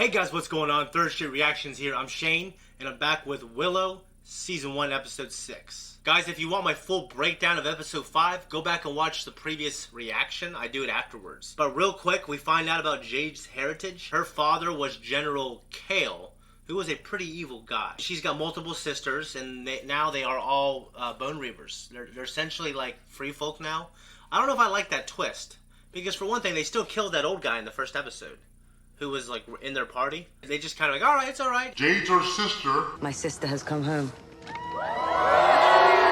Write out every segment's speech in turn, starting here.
Hey guys, what's going on? Third Street Reactions here. I'm Shane, and I'm back with Willow, Season 1, Episode 6. Guys, if you want my full breakdown of Episode 5, go back and watch the previous reaction. I do it afterwards. But real quick, we find out about Jade's heritage. Her father was General Kale, who was a pretty evil guy. She's got multiple sisters, and now they are all Bone Reavers. They're essentially like free folk now. I don't know if I like that twist, because for one thing, they still killed that old guy in the first episode, who was like in their party. They just kind of like, all right, it's all right. Jade's our sister. My sister has come home.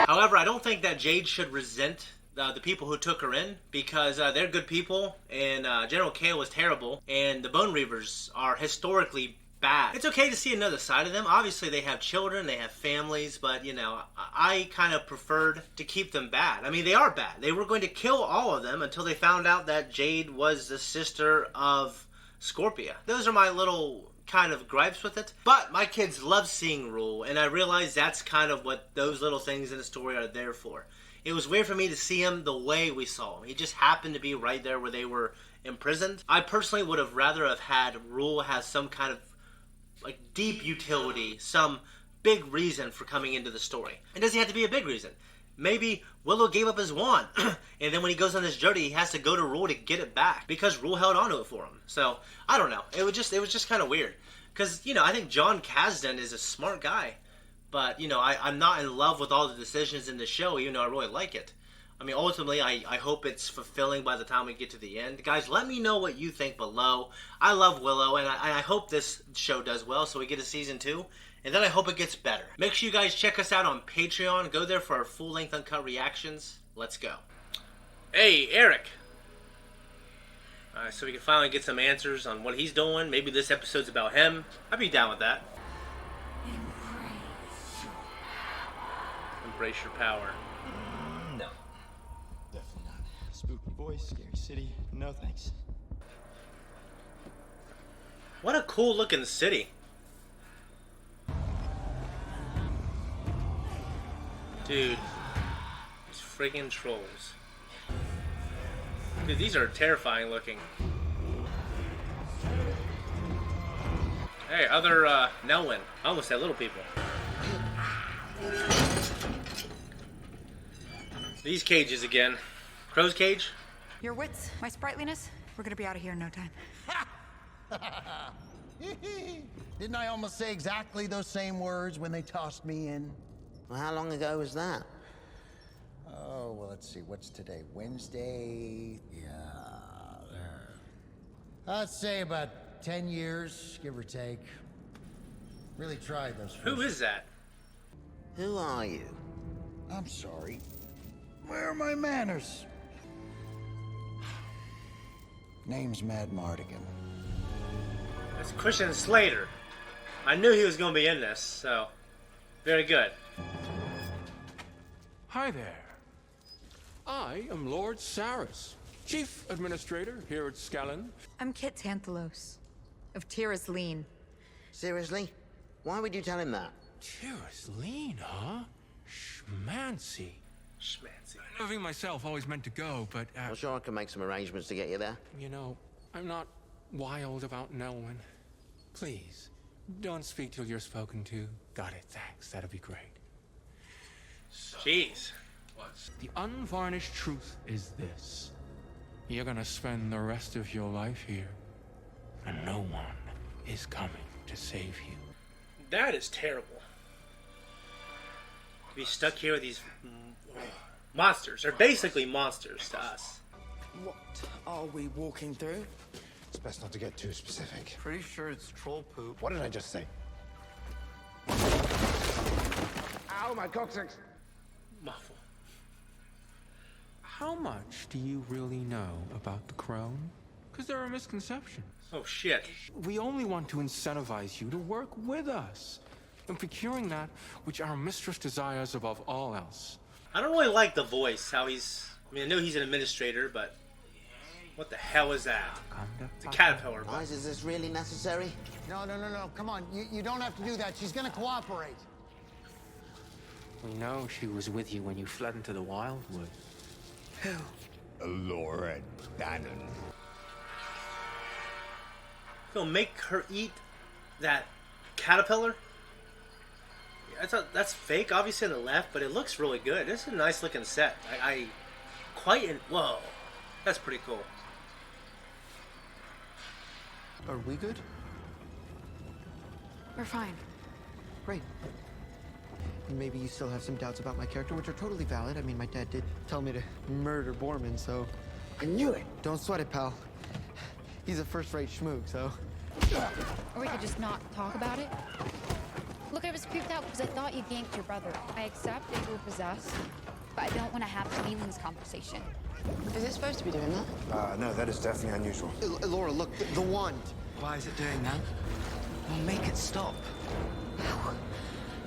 However, I don't think that Jade should resent the people who took her in, because they're good people, and General Kale was terrible, and the Bone Reavers are historically bad. It's okay to see another side of them. Obviously, they have children, they have families, but, you know, I kind of preferred to keep them bad. I mean, they are bad. They were going to kill all of them until they found out that Jade was the sister of Scorpia. Those are my little kind of gripes with it. But my kids love seeing Rule, and I realize that's kind of what those little things in the story are there for. It was weird for me to see him the way we saw him. He just happened to be right there where they were imprisoned. I personally would have rather have had Rule has some kind of like deep utility, some big reason for coming into the story. It doesn't have to be a big reason. Maybe Willow gave up his wand, and then when he goes on this journey, he has to go to Rule to get it back, because Rule held onto it for him. So, I don't know. It was just kind of weird. Because, you know, I think John Kasdan is a smart guy, but, you know, I'm not in love with all the decisions in the show, even though I really like it. I mean, ultimately, I hope it's fulfilling by the time we get to the end. Guys, let me know what you think below. I love Willow, and I hope this show does well, so we get a season 2. And then I hope it gets better. Make sure you guys check us out on Patreon. Go there for our full-length uncut reactions. Let's go. Hey, Eric. So we can finally get some answers on what he's doing. Maybe this episode's about him. I'd be down with that. Embrace your power. No. Definitely not. Spooky voice, scary city. No thanks. What a cool looking city. Dude, these friggin' trolls. Dude, these are terrifying looking. Hey, other Nelwyn. I almost said little people. These cages again. Crow's cage? Your wits, my sprightliness, we're gonna be out of here in no time. Didn't I almost say exactly those same words when they tossed me in? Well, how long ago was that? Oh, well, let's see. What's today? Wednesday? Yeah. I'd say about 10 years, give or take. Really tried those first. Who is that? Who are you? I'm sorry. Where are my manners? Name's Mad Mardigan. That's Christian Slater. I knew he was going to be in this, so very good. Hi there. I am Lord Saris, Chief Administrator here at Skellin. I'm Kit Tanthalos, of Tira's Lean. Seriously? Why would you tell him that? Tira's Lean, huh? Schmancy. Schmancy. I never myself always meant to go, but, I'm sure I can make some arrangements to get you there. you know, I'm not wild about Nelwyn. Please, don't speak till you're spoken to. Got it, thanks. That'd be great. Jeez. The unvarnished truth is this. You're gonna spend the rest of your life here, and no one is coming to save you. That is terrible. To be stuck here with these monsters. They're basically monsters to us. What are we walking through? It's best not to get too specific. Pretty sure it's troll poop. What did I just say? Ow, my coccyx! Muffle. How much do you really know about the crone? Because there are misconceptions. Oh shit. We only want to incentivize you to work with us in procuring that which our mistress desires above all else. I don't really like the voice, how he's... I mean, I know he's an administrator, but... What the hell is that? It's a caterpillar. Guys, is this really necessary? No. Come on. You don't have to do that. She's gonna cooperate. We know she was with you when you fled into the wildwood. Who? Lord Bannon. Gonna make her eat that caterpillar? I thought that's fake, obviously on the left, but it looks really good. This is a nice looking set. Whoa, that's pretty cool. Are we good? We're fine. Great. Maybe you still have some doubts about my character, which are totally valid. I mean, my dad did tell me to murder Borman, so... I knew it. Don't sweat it, pal. He's a first-rate schmook, so... Or we could just not talk about it. Look, I was creeped out because I thought you ganked your brother. I accept that you were possessed, but I don't want to have a meaningless conversation. Is it supposed to be doing that? No, that is definitely unusual. Laura, look, the wand. Why is it doing that? Well, make it stop.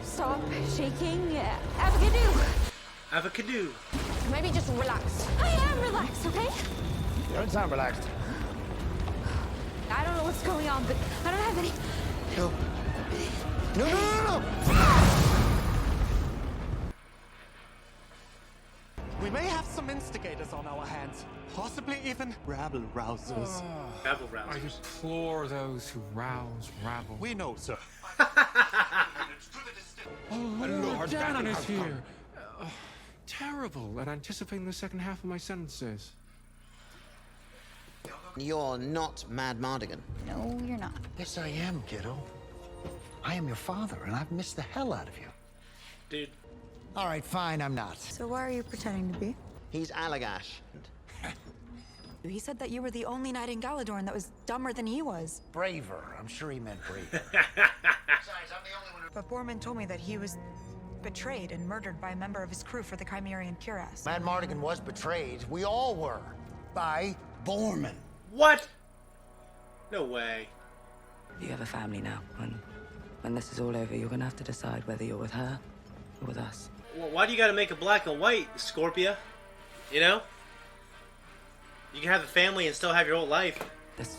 Stop shaking. Avocado. Avocado. Maybe just relax. I am relaxed, okay? You don't sound relaxed. I don't know what's going on, but I don't have any... No. No! We may have some instigators on our hands. Possibly even rabble-rousers. Rabble I rousers. deplore those who rouse rabble. We know, sir. Lord Ganon is here. Terrible at anticipating the second half of my sentences. You're not Mad Mardigan. No, you're not. Yes, I am, kiddo. I am your father, and I've missed the hell out of you. Dude. All right, fine, I'm not. So why are you pretending to be? He's Allagash. He said that you were the only knight in Galadorn that was dumber than he was. Braver. I'm sure he meant braver. But Borman told me that he was betrayed and murdered by a member of his crew for the Chimerian cuirass. Mad Mardigan was betrayed. We all were. By Borman. What? No way. You have a family now, and when this is all over, you're gonna have to decide whether you're with her or with us. Well, why do you gotta make it black and white, Scorpia? You know? You can have a family and still have your old life. This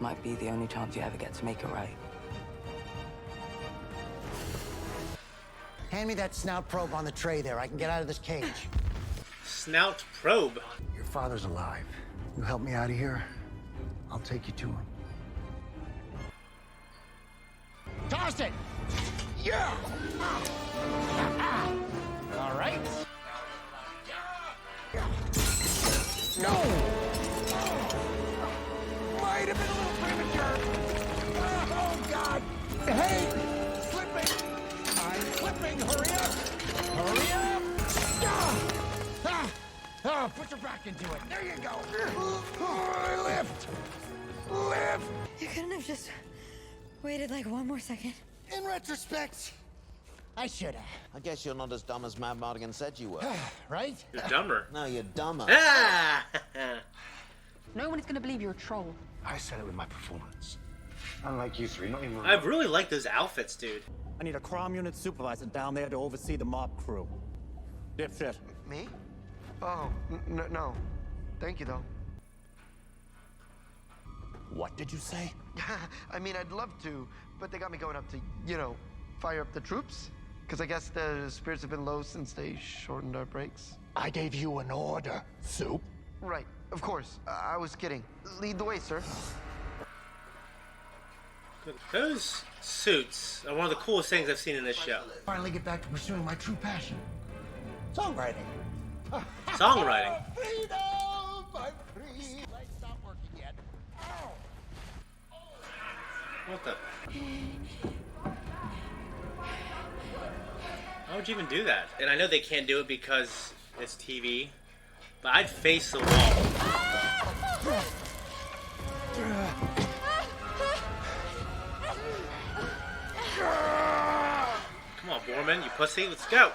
might be the only chance you ever get to make it right. Hand me that snout probe on the tray there. I can get out of this cage. Snout probe. Your father's alive. You help me out of here, I'll take you to him. Toss it! Yeah! All right. No! Might have been a little premature. Oh, God! Hey! Slipping! I'm slipping! Hurry up! Hurry up! Put your back into it. There you go. Lift! Lift! You couldn't have just waited like one more second. In retrospect, I should have. I guess you're not as dumb as Mad Mardigan said you were. Right? You're dumber. No, you're dumber. Ah! No one is going to believe you're a troll. I said it with my performance. Unlike you three, not even... I really like those outfits, dude. I need a crime unit supervisor down there to oversee the mob crew. Dipshit. Me? Oh, no. Thank you, though. What did you say? I mean, I'd love to, but they got me going up to, fire up the troops. Because I guess the spirits have been low since they shortened our breaks. I gave you an order, Soup. Right, of course. I was kidding. Lead the way, sir. Those suits are one of the coolest things I've seen in this show. Finally get back to pursuing my true passion. Songwriting. Songwriting. Freedom! I'm free. Legs not working yet. Ow! What the? Why would you even do that? And I know they can't do it because it's TV, but I'd face the wall. Come on, Borman, you pussy, let's go.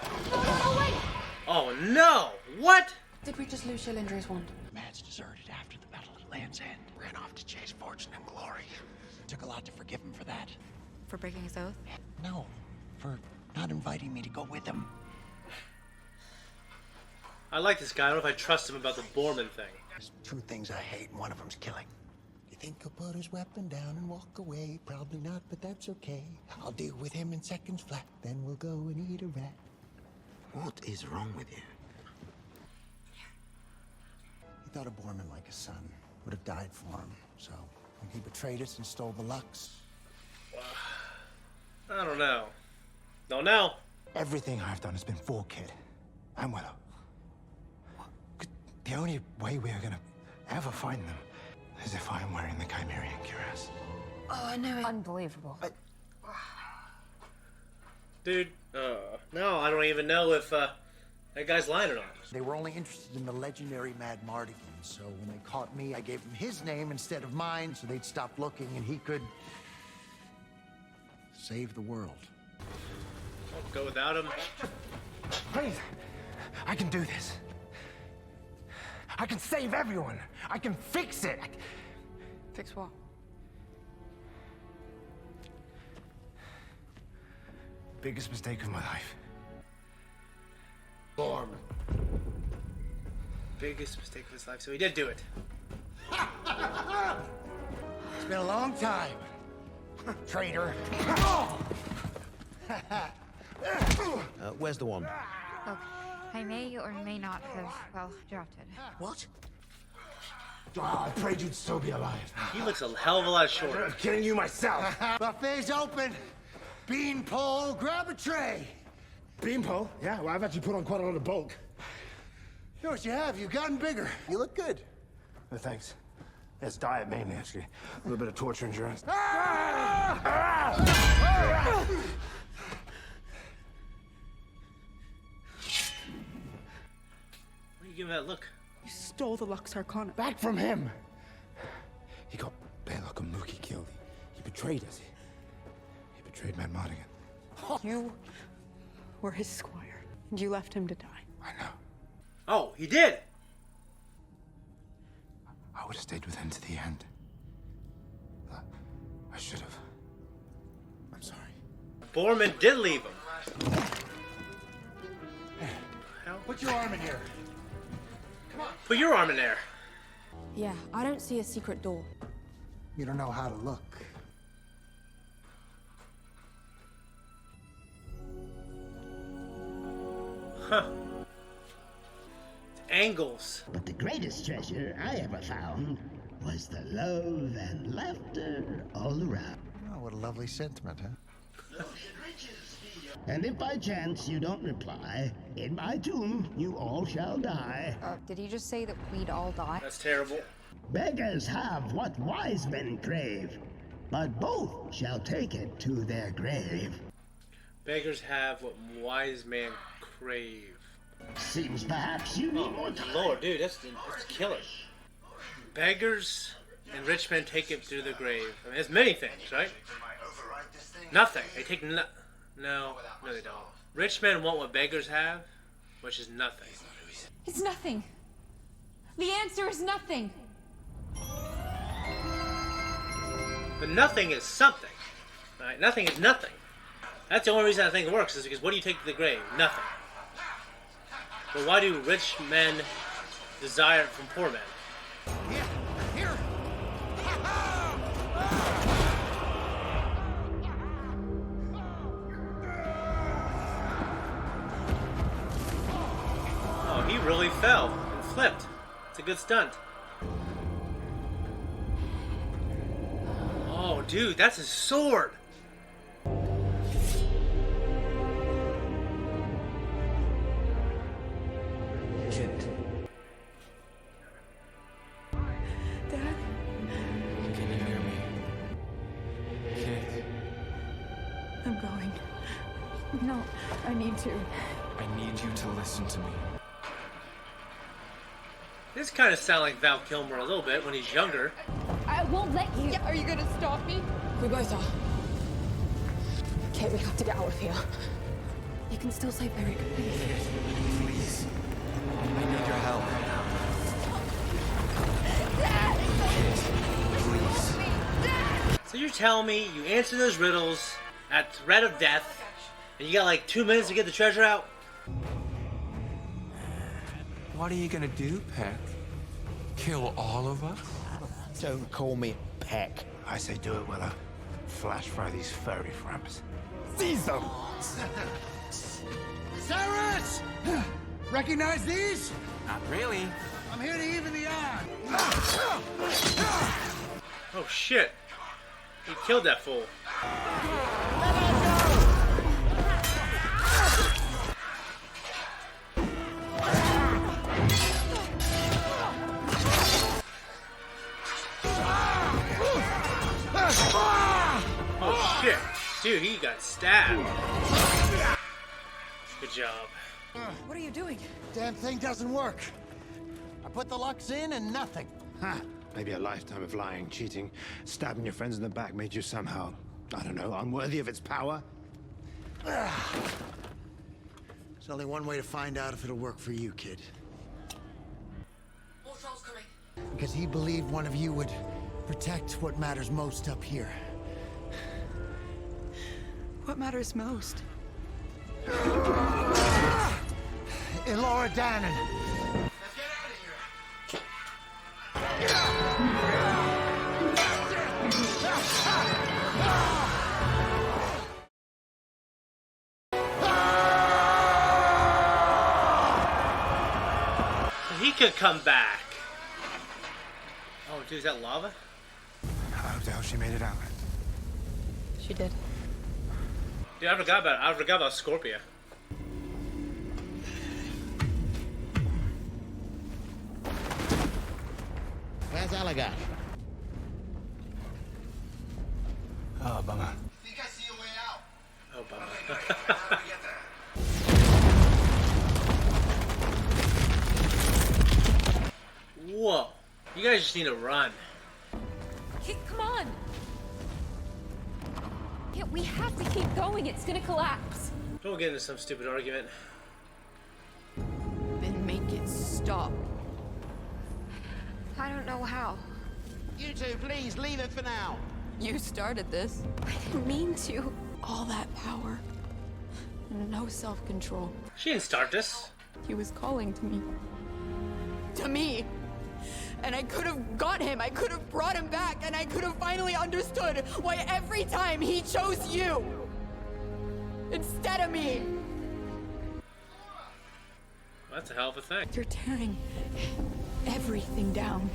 Oh no! What? Did we just lose Shillindra's wand? Man's deserted after the battle at Land's End. Ran off to chase fortune and glory. Took a lot to forgive him for that. For breaking his oath? No, for not inviting me to go with him. I like this guy. I don't know if I trust him about the Borman thing. There's two things I hate, and one of them's killing. You think he'll put his weapon down and walk away? Probably not, but that's okay. I'll deal with him in seconds flat, then we'll go and eat a rat. What is wrong with you? He thought of Borman like a son. Would have died for him, so when he betrayed us and stole the Lux. I don't know. Don't know. Everything I've done has been for Kid and Willow. The only way we're gonna ever find them is if I'm wearing the Chimerian cuirass. Oh, I know it. Unbelievable. Dude, no, I don't even know if that guy's lying or not. They were only interested in the legendary Mad Mardigan, so when they caught me, I gave them his name instead of mine, so they'd stop looking and he could save the world. I'll go without him. Please, I can do this. I can save everyone. I can fix it. Fix what? Biggest mistake of my life. Borm. Biggest mistake of his life, so he did do it. It's been a long time, traitor. Where's the wand? Oh, I may or may not have, well, dropped it. What? Oh, I prayed you'd still be alive. He looks a hell of a lot shorter. I'm kidding you myself. Buffet's open. Beanpole, grab a tray. Beanpole? Yeah, well, I've actually put on quite a lot of bulk. You know what you have? You've gotten bigger. You look good. No, thanks. It's diet mainly, actually. A little bit of torture endurance. What are you giving that look? You stole the Lux Arcana. Back from him! He got Baylock and Mookie killed. He betrayed us. He betrayed Mad Mardigan. You were his squire, and you left him to die. I know. Oh, he did! I would have stayed with him to the end. I should have. I'm sorry. Borman did leave him. Put your arm in here. Put your arm in there. Yeah, I don't see a secret door. You don't know how to look. Huh. Angles. But the greatest treasure I ever found was the love and laughter all around. Oh, what a lovely sentiment, huh? And if by chance you don't reply, in my tomb you all shall die. Did he just say that we'd all die? That's terrible. Beggars have what wise men crave, but both shall take it to their grave. Beggars have what wise men crave. Seems perhaps you need more time. Lord, dude, that's killer. Beggars and rich men take it to the grave. I mean, there's many things, right? Nothing. They take no, they don't. Rich men want what beggars have, which is nothing. It's nothing. The answer is nothing. But nothing is something. Right? Nothing is nothing. That's the only reason I think it works, is because what do you take to the grave? Nothing. But why do rich men desire it from poor men? Here! Oh, he really fell and flipped. It's a good stunt. Oh, dude, that's his sword. Dad? Can you hear me? Kid, I'm going. No, I need to. I need you to listen to me. This kind of sounds like Val Kilmer a little bit when he's younger. I won't let you. Are you gonna stop me? We both are. Kate, we have to get out of here. You can still save Eric. Please. I need your help. Please. So you're telling me you answer those riddles at threat of death, and you got like 2 minutes to get the treasure out? What are you gonna do, Peck? Kill all of us? Don't call me Peck. I say do it, Willow. Flash fry these furry framps. Seize them! Cyrus! Recognize these? Not really. I'm here to even the odds. Oh shit! He killed that fool. Oh shit! Dude, he got stabbed. Good job. What are you doing? Damn thing doesn't work. I put the locks in and nothing. Ha! Maybe a lifetime of lying, cheating, stabbing your friends in the back made you somehow, I don't know, unworthy of its power? There's only one way to find out if it'll work for you, kid. More trolls coming. Because he believed one of you would protect what matters most up here. What matters most? Elora Dannon. He could come back. Oh, dude, is that lava? How the hell she made it out? She did. Dude, I forgot about Scorpia. Where's Alagat? Oh, bummer. Think I see a way out. Oh, bummer. Whoa. You guys just need to run. Come on! Yeah, we have to keep going. It's gonna collapse. Don't get into some stupid argument. Then make it stop. I don't know how. You two, please, leave it for now. You started this. I didn't mean to. All that power. No self-control. She didn't start this. He was calling to me. To me! And I could have got him, I could have brought him back, and I could have finally understood why every time he chose you instead of me. That's a hell of a thing. You're tearing everything down.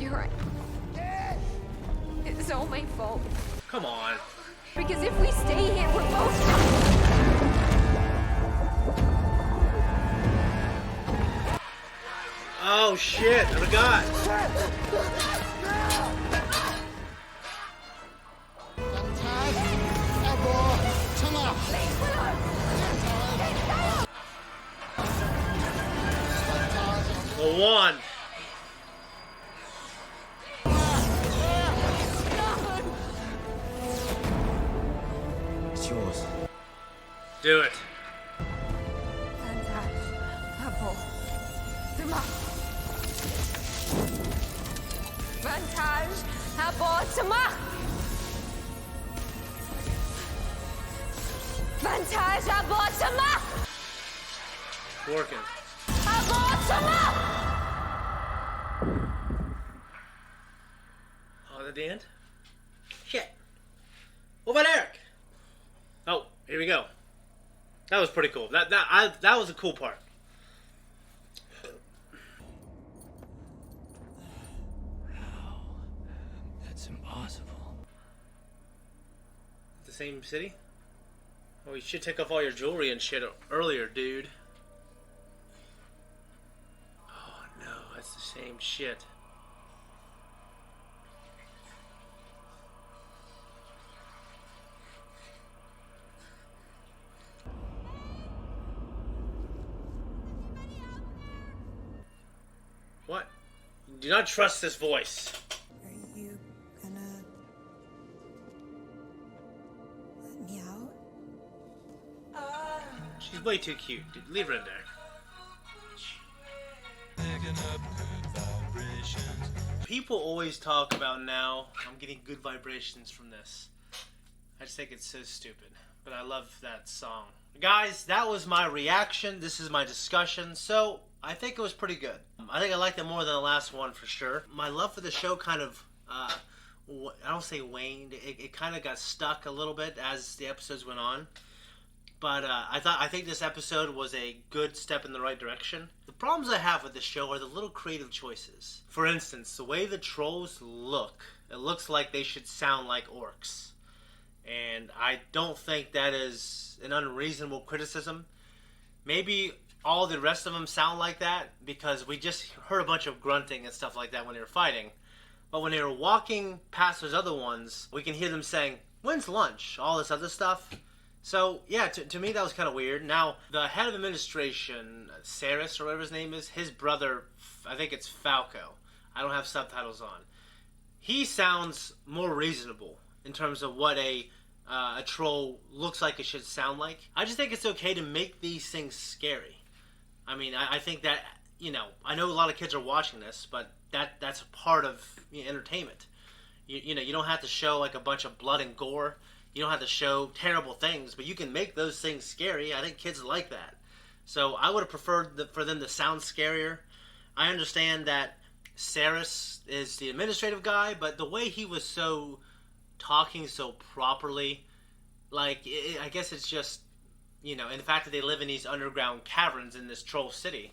You're right. It's all my fault. Come on. Because if we stay here, we're both... Oh shit, I forgot. The one. It's yours. Do it. Vantage abortement. Vantage abortement. Working. Abortement. Oh, at the end? Shit. What about Eric? Oh, here we go. That was pretty cool. That was a cool part. That's impossible. The same city? Oh, you should take off all your jewelry and shit earlier, dude. Oh no, that's the same shit. What? Do not trust this voice. Are you gonna let me out? She's way too cute, dude. Leave her in there. People always talk about now, I'm getting good vibrations from this. I just think it's so stupid. But I love that song. Guys, that was my reaction. This is my discussion. So, I think it was pretty good. I think I liked it more than the last one for sure. My love for the show kind of, I don't say waned. It kind of got stuck a little bit as the episodes went on. But I think this episode was a good step in the right direction. The problems I have with this show are the little creative choices. For instance, the way the trolls look, it looks like they should sound like orcs. And I don't think that is an unreasonable criticism. Maybe all the rest of them sound like that because we just heard a bunch of grunting and stuff like that when they were fighting. But when they were walking past those other ones, we can hear them saying, "When's lunch?" All this other stuff. So, yeah, to me that was kind of weird. Now, the head of administration, Saris, or whatever his name is, his brother, I think it's Falco. I don't have subtitles on. He sounds more reasonable in terms of what a troll looks like it should sound like. I just think it's okay to make these things scary. I mean, I think that, I know a lot of kids are watching this, but that's a part of entertainment. You don't have to show like a bunch of blood and gore. You don't have to show terrible things, but you can make those things scary. I think kids like that. So I would have preferred for them to sound scarier. I understand that Saris is the administrative guy, but the way he was talking so properly, I guess it's just, and the fact that they live in these underground caverns in this troll city,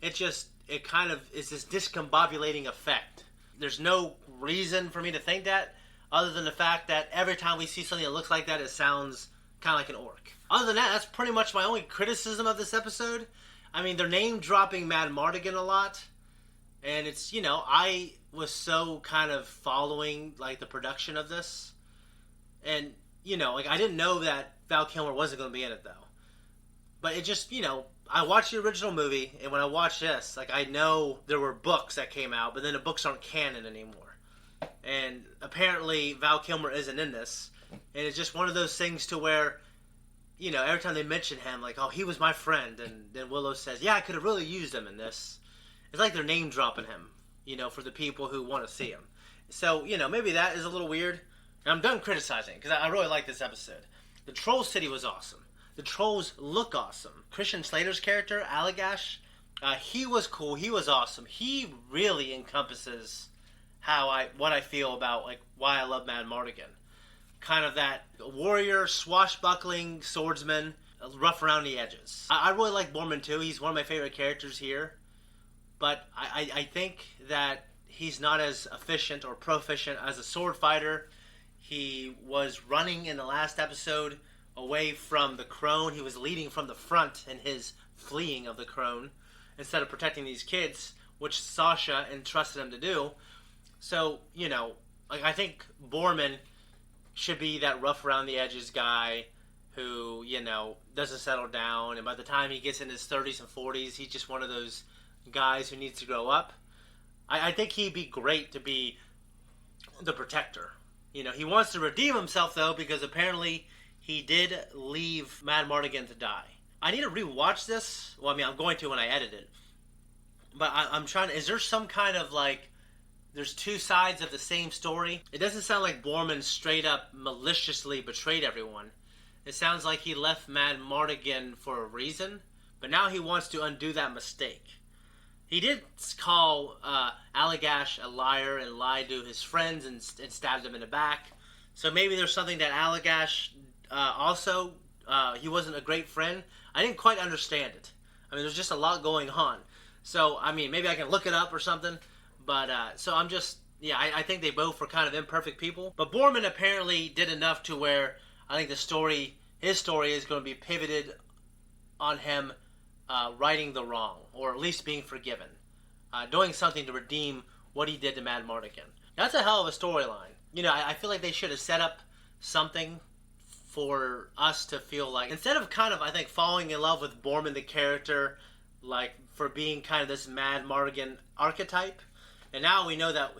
it kind of is this discombobulating effect. There's no reason for me to think that, other than the fact that every time we see something that looks like that, it sounds kind of like an orc. Other than that, that's pretty much my only criticism of this episode. I mean, they're name-dropping Mad Mardigan a lot, and it's, I was so kind of following, the production of this, and, I didn't know that Val Kilmer wasn't going to be in it, though. But it just, I watched the original movie, and when I watched this, I know there were books that came out, but then the books aren't canon anymore. And apparently Val Kilmer isn't in this. And it's just one of those things to where, every time they mention him, oh, he was my friend. And then Willow says, yeah, I could have really used him in this. It's like they're name dropping him, for the people who want to see him. So, maybe that is a little weird. And I'm done criticizing because I really like this episode. The Troll City was awesome. The trolls look awesome. Christian Slater's character, Allagash, he was cool. He was awesome. He really encompasses what I feel about why I love Mad Mardigan. Kind of that warrior, swashbuckling swordsman, rough around the edges. I really like Borman too. He's one of my favorite characters here. But I think that he's not as efficient or proficient as a sword fighter. He was running in the last episode away from the crone. He was leading from the front in his fleeing of the crone instead of protecting these kids, which Sasha entrusted him to do. So, I think Borman should be that rough around the edges guy who, doesn't settle down. And by the time he gets in his 30s and 40s, he's just one of those guys who needs to grow up. I think he'd be great to be the protector. He wants to redeem himself, though, because apparently he did leave Mad Mardigan to die. I need to rewatch this. Well, I'm going to when I edit it. But I'm trying to... Is there some kind of, there's two sides of the same story? It doesn't sound like Borman straight up maliciously betrayed everyone. It sounds like he left Mad Mardigan for a reason, but now he wants to undo that mistake. He did call Allagash a liar and lied to his friends and stabbed him in the back. So maybe there's something that Allagash also, he wasn't a great friend. I didn't quite understand it. There's just a lot going on. So, maybe I can look it up or something. But, so I'm just, I think they both were kind of imperfect people. But Borman apparently did enough to where I think his story is going to be pivoted on him righting the wrong, or at least being forgiven. Doing something to redeem what he did to Mad Mardigan. That's a hell of a storyline. I feel like they should have set up something for us to feel like, instead of kind of, I think, falling in love with Borman the character, for being kind of this Mad Mardigan archetype, and now we know that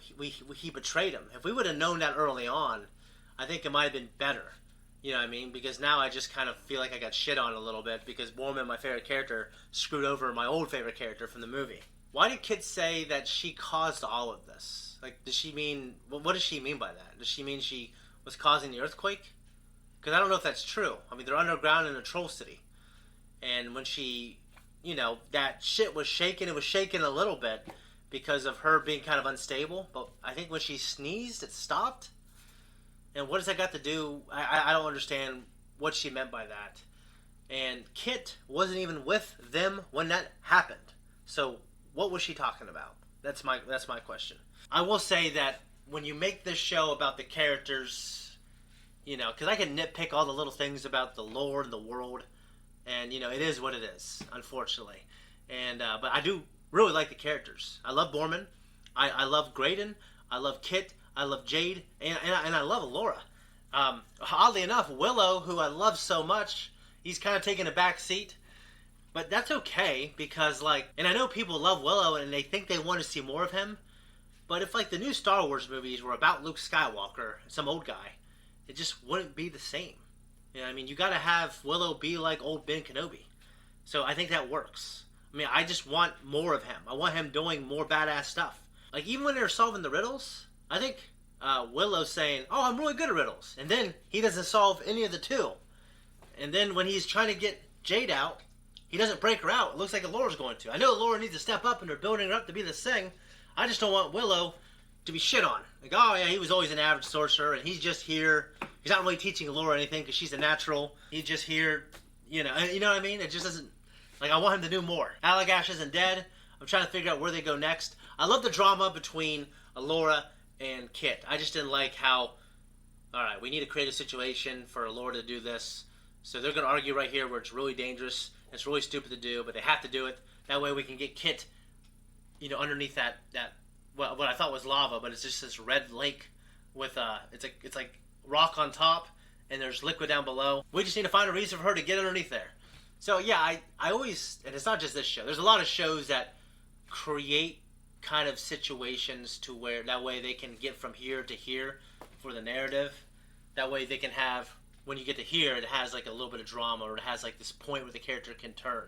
he betrayed him. If we would have known that early on, I think it might have been better. You know what I mean? Because now I just kind of feel like I got shit on a little bit because Borman, my favorite character, screwed over my old favorite character from the movie. Why do kids say that she caused all of this? Does she mean... What does she mean by that? Does she mean she was causing the earthquake? Because I don't know if that's true. They're underground in a troll city. And when she... that shit was shaking. It was shaking a little bit because of her being kind of unstable. But I think when she sneezed, it stopped. And what does that got to do? I don't understand what she meant by that. And Kit wasn't even with them when that happened. So what was she talking about? That's my question. I will say that when you make this show about the characters, you know, because I can nitpick all the little things about the lore and the world, and, you know, it is what it is, unfortunately. And but I do really like the characters. I love Borman. I love Graydon. I love Kit. I love Jade. And I love Alora. Oddly enough, Willow, who I love so much, he's kind of taking a back seat. But that's okay, because, like, and I know people love Willow and they think they want to see more of him. But if, like, the new Star Wars movies were about Luke Skywalker, some old guy, it just wouldn't be the same. You know what I mean? You gotta have Willow be like old Ben Kenobi. So I think that works. I mean, I just want more of him. I want him doing more badass stuff. Like, even when they're solving the riddles, I think Willow's saying, oh, I'm really good at riddles. And then he doesn't solve any of the two. And then when he's trying to get Jade out, he doesn't break her out. It looks like Alora's going to. I know Alora needs to step up and they're building her up to be this thing. I just don't want Willow to be shit on. Like, oh yeah, he was always an average sorcerer and he's just here. He's not really teaching Alora anything because she's a natural. He's just here, you know what I mean? It just doesn't, like, I want him to do more. Allagash isn't dead. I'm trying to figure out where they go next. I love the drama between Alora and Kit. I just didn't like how, alright, we need to create a situation for Alora to do this. So they're going to argue right here where it's really dangerous. It's really stupid to do, but they have to do it. That way we can get Kit, you know, underneath that what I thought was lava, but it's just this red lake with it's like rock on top and there's liquid down below. We just need to find a reason for her to get underneath there. So yeah, I always, and it's not just this show. There's a lot of shows that create kind of situations to where that way they can get from here to here for the narrative. That way they can have, when you get to here, it has like a little bit of drama, or it has like this point where the character can turn.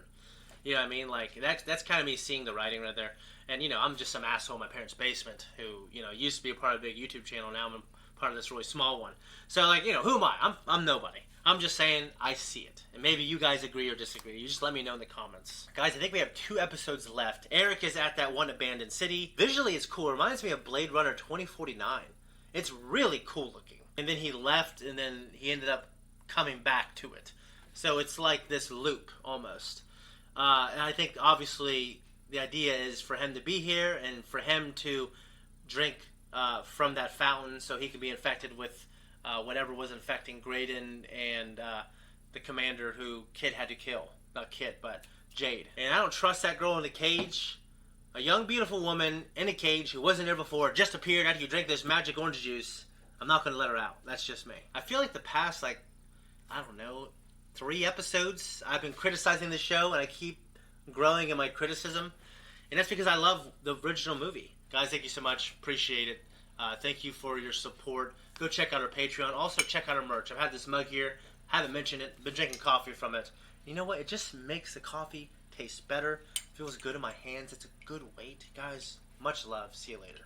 You know what I mean? Like, that's kind of me seeing the writing right there. And, you know, I'm just some asshole in my parents' basement who, you know, used to be a part of a big YouTube channel. Now I'm part of this really small one. So, like, you know, who am I? I'm nobody. I'm just saying I see it. And maybe you guys agree or disagree. You just let me know in the comments. Guys, I think we have 2 episodes left. Eric is at that one abandoned city. Visually, it's cool. It reminds me of Blade Runner 2049. It's really cool looking. And then he left, and then he ended up coming back to it. So it's like this loop, almost. And I think, obviously, the idea is for him to be here and for him to drink from that fountain so he can be infected with whatever was infecting Graydon and the commander who Kit had to kill. Not Kit, but Jade. And I don't trust that girl in the cage. A young, beautiful woman in a cage who wasn't there before, just appeared after you drink this magic orange juice. I'm not going to let her out. That's just me. I feel like the past, like, I don't know, 3 episodes, I've been criticizing the show, and I keep growing in my criticism. And that's because I love the original movie. Guys, thank you so much. Appreciate it. Thank you for your support. Go check out our Patreon. Also, check out our merch. I've had this mug here. Haven't mentioned it. Been drinking coffee from it. You know what? It just makes the coffee taste better. Feels good in my hands. It's a good weight. Guys, much love. See you later.